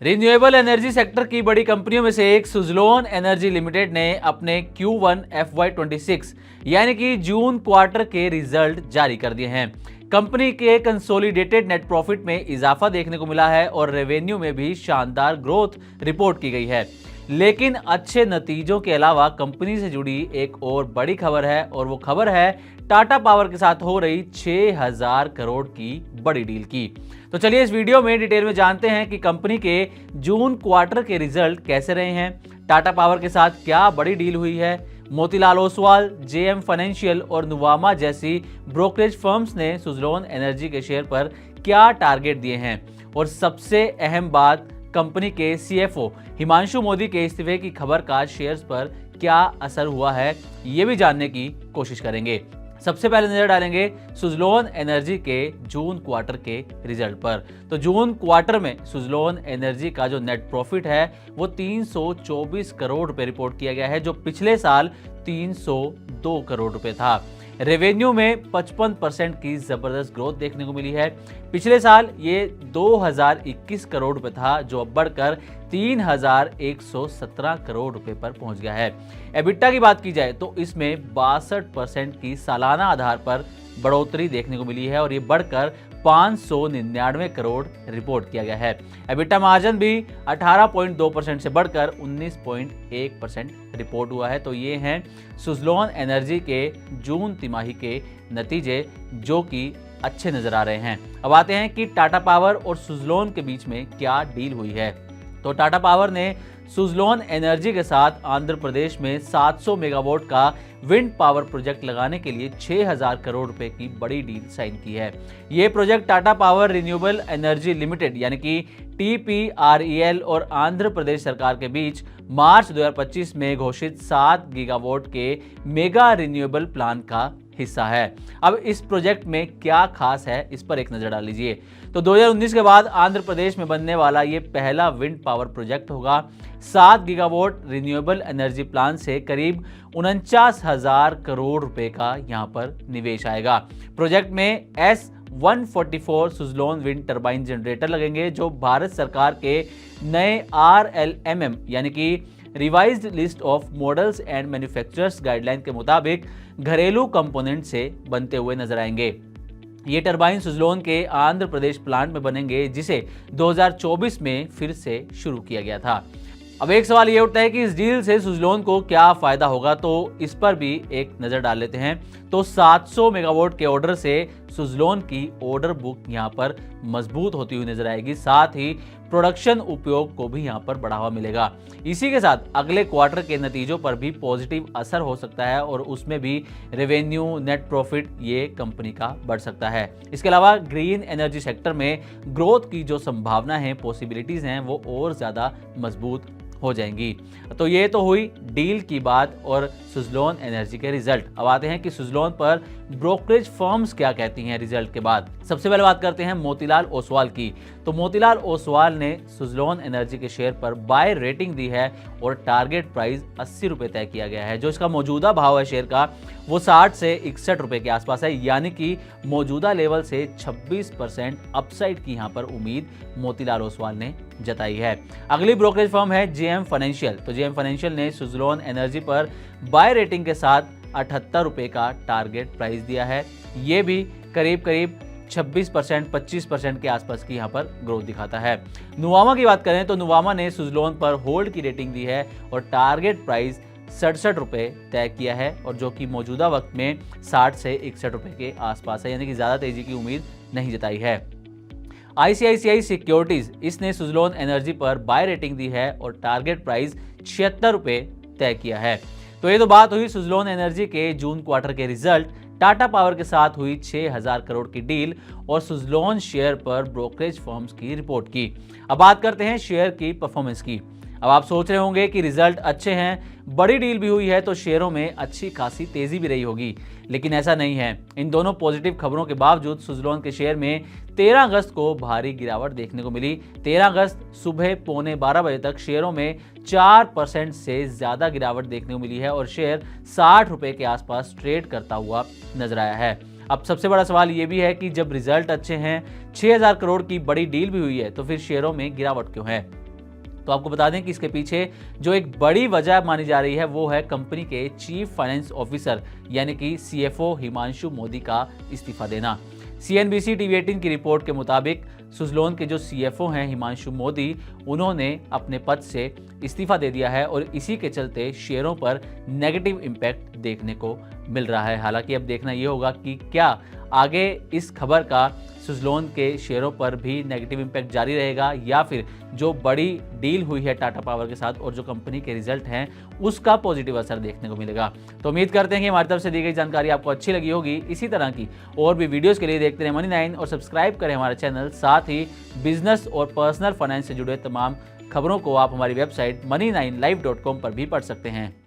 Renewable energy sector की बड़ी कंपनियों में से एक सुज़लोन एनर्जी लिमिटेड ने अपने Q1 FY26 यानी कि जून क्वार्टर के रिजल्ट जारी कर दिए हैं। कंपनी के कंसोलिडेटेड नेट प्रॉफिट में इजाफा देखने को मिला है और रेवेन्यू में भी शानदार ग्रोथ रिपोर्ट की गई है। लेकिन अच्छे नतीजों के अलावा कंपनी से जुड़ी एक और बड़ी खबर है और वो खबर है टाटा पावर के साथ हो रही 6000 करोड़ की बड़ी डील की। तो चलिए इस वीडियो में डिटेल में जानते हैं कि कंपनी के जून क्वार्टर के रिजल्ट कैसे रहे हैं, टाटा पावर के साथ क्या बड़ी डील हुई है, मोतीलाल ओसवाल, जेएम फाइनेंशियल और नुवामा जैसी ब्रोकरेज फर्म्स ने सुज़लोन एनर्जी के शेयर पर क्या टारगेट दिए हैं और सबसे अहम बात कंपनी के सीएफओ हिमांशु मोदी के इस्तीफे की खबर का शेयर्स पर क्या असर हुआ है, ये भी जानने की कोशिश करेंगे। सबसे पहले नजर डालेंगे सुज़लोन एनर्जी के जून क्वार्टर के रिजल्ट पर। तो जून क्वार्टर में सुज़लोन एनर्जी का जो नेट प्रॉफिट है वो 324 करोड़ रुपए रिपोर्ट किया गया है, जो पिछले साल 302 करोड़ रुपए था। रेवेन्यू में 55% की जबरदस्त ग्रोथ देखने को मिली है। पिछले साल ये 2021 करोड़ रुपए था, जो अब बढ़कर 3117 करोड़ रुपए पर पहुंच गया है। एबिटा की बात की जाए तो इसमें 62% की सालाना आधार पर बढ़ोतरी देखने को मिली है और ये बढ़कर 599 करोड़ रिपोर्ट किया गया है। एबिटा मार्जिन भी 18.2% से बढ़कर 19.1% रिपोर्ट हुआ है। तो ये हैं सुज़लोन एनर्जी के जून तिमाही के नतीजे, जो कि अच्छे नजर आ रहे हैं। अब आते हैं कि टाटा पावर और सुज़लोन के बीच में क्या डील हुई है। तो टाटा पावर ने सुज़लोन एनर्जी के साथ आंध्र प्रदेश में 700 मेगावाट का विंड पावर प्रोजेक्ट लगाने के लिए 6000 करोड़ रुपए की बड़ी डील साइन की है। ये project Tata power renewable energy limited यानी कि TPREL और आंध्र प्रदेश सरकार के बीच मार्च 2025 में घोषित 7 गीगावाट के मेगा रिन्यूएबल प्लान का हिस्सा है। अब इस प्रोजेक्ट में क्या खास है, इस पर एक नजर डाल लीजिए। तो 2019 के बाद आंध्र प्रदेश में बनने वाला ये पहला विंड पावर प्रोजेक्ट होगा। 7 गीगावाट रिन्यूएबल एनर्जी प्लान से करीब 49,000 करोड़ रुपए का यहां पर निवेश आएगा। प्रोजेक्ट में S144 Suzlon wind turbine generator लगेंगे, जो भारत सरकार के नए RLMM यानी कि revised list of models and manufacturers guideline के मुताबिक घरेलू कंपोनेंट से बनते हुए नजर आएंगे। ये टरबाइन सुज़लोन के आंध्र प्रदेश प्लांट में बनेंगे, जिसे 2024 में फिर से शुरू किया गया था। अब एक सवाल ये उठता है कि इस डील से सुज़लोन को क्या फायदा होगा, तो इस पर भी एक नजर डाल लेते हैं। तो 700 मेगावाट के ऑर्डर से सुज़लोन की ऑर्डर बुक यहाँ पर मजबूत होती हुई नजर आएगी, साथ ही प्रोडक्शन उपयोग को भी यहाँ पर बढ़ावा मिलेगा। इसी के साथ अगले क्वार्टर के नतीजों पर भी पॉजिटिव असर हो सकता है और उसमें भी रेवेन्यू, नेट प्रॉफिट ये कंपनी का बढ़ सकता है। इसके अलावा ग्रीन एनर्जी सेक्टर में ग्रोथ की जो संभावना है, पॉसिबिलिटीज हैं, वो और ज़्यादा मजबूत हो जाएंगी। तो ये तो हुई डील की बात और सुज़लोन एनर्जी के रिजल्ट। अब आते हैं कि सुज़लोन पर ब्रोकरेज फर्म्स क्या कहती हैं रिजल्ट के बाद। सबसे पहले बात करते हैं मोतीलाल ओसवाल की। तो मोतीलाल ओसवाल ने सुज़लोन एनर्जी के शेयर पर बाय रेटिंग दी है और टारगेट प्राइस 80 रुपए तय किया गया है। जो इसका मौजूदा भाव है शेयर का, वो 60 से 61 रुपए के आसपास है, यानी कि मौजूदा लेवल से 26% अपसाइड की यहाँ पर उम्मीद मोतीलाल ओसवाल ने जताई है। अगली ब्रोकरेज फर्म है जेएम फाइनेंशियल। तो जेएम फाइनेंशियल ने सुज़लोन एनर्जी पर बाय रेटिंग के साथ 78 रुपए का टारगेट प्राइस दिया है। ये भी करीब 26% 25% के आसपास की यहाँ पर ग्रोथ दिखाता है। नुवामा की बात करें तो नुवामा ने सुज़लोन पर होल्ड की रेटिंग दी है और टारगेट प्राइस 67 रुपए तय किया है, और जो कि मौजूदा वक्त में 60 से 61 रुपए के आसपास है, यानी कि ज़्यादा तेजी की उम्मीद नहीं जताई है। ICICI सिक्योरिटीज, इसने सुज़लोन एनर्जी पर बाय रेटिंग दी है और टारगेट प्राइस 76 रुपए तय किया है। तो ये तो बात हुई सुज़लोन एनर्जी के जून क्वार्टर के रिजल्ट, टाटा पावर के साथ हुई 6000 करोड़ की डील और सुज़लोन शेयर पर ब्रोकरेज फर्म्स की रिपोर्ट की। अब बात करते हैं शेयर की परफॉर्मेंस की। अब आप सोच रहे होंगे कि रिजल्ट अच्छे हैं, बड़ी डील भी हुई है, तो शेयरों में अच्छी खासी तेजी भी रही होगी, लेकिन ऐसा नहीं है। इन दोनों पॉजिटिव खबरों के बावजूद सुज़लोन के शेयर में 13 अगस्त को भारी गिरावट देखने को मिली। 13 अगस्त सुबह 11:15 बजे तक शेयरों में 4% से ज्यादा गिरावट देखने को मिली है और शेयर 60 रुपए के आसपास ट्रेड करता हुआ नजर आया है। अब सबसे बड़ा सवाल ये भी है कि जब रिजल्ट अच्छे हैं, 6000 करोड़ की बड़ी डील भी हुई है, तो फिर शेयरों में गिरावट क्यों है? तो आपको बता दें कि इसके पीछे जो एक बड़ी वजह मानी जा रही है वो है कंपनी के चीफ फाइनेंस ऑफिसर यानी कि CFO हिमांशु मोदी का इस्तीफा देना। CNBC TV 18 की रिपोर्ट के मुताबिक सुज़लोन के जो CFO हैं हिमांशु मोदी, उन्होंने अपने पद से इस्तीफा दे दिया है और इसी के चलते शेयरों पर नेगेटिव इम्पैक्ट देखने को मिल रहा है। हालांकि अब देखना ये होगा कि क्या आगे इस खबर का सुज़लोन के शेयरों पर भी नेगेटिव इम्पैक्ट जारी रहेगा या फिर जो बड़ी डील हुई है टाटा पावर के साथ और जो कंपनी के रिजल्ट हैं उसका पॉजिटिव असर देखने को मिलेगा। तो उम्मीद करते हैं कि हमारी तरफ से दी गई जानकारी आपको अच्छी लगी होगी। इसी तरह की और भी वीडियोस के लिए देखते रहें मनी9 और सब्सक्राइब करें हमारा चैनल। साथ ही बिजनेस और पर्सनल फाइनेंस से जुड़े तमाम खबरों को आप हमारी वेबसाइट money9live.com पर भी पढ़ सकते हैं।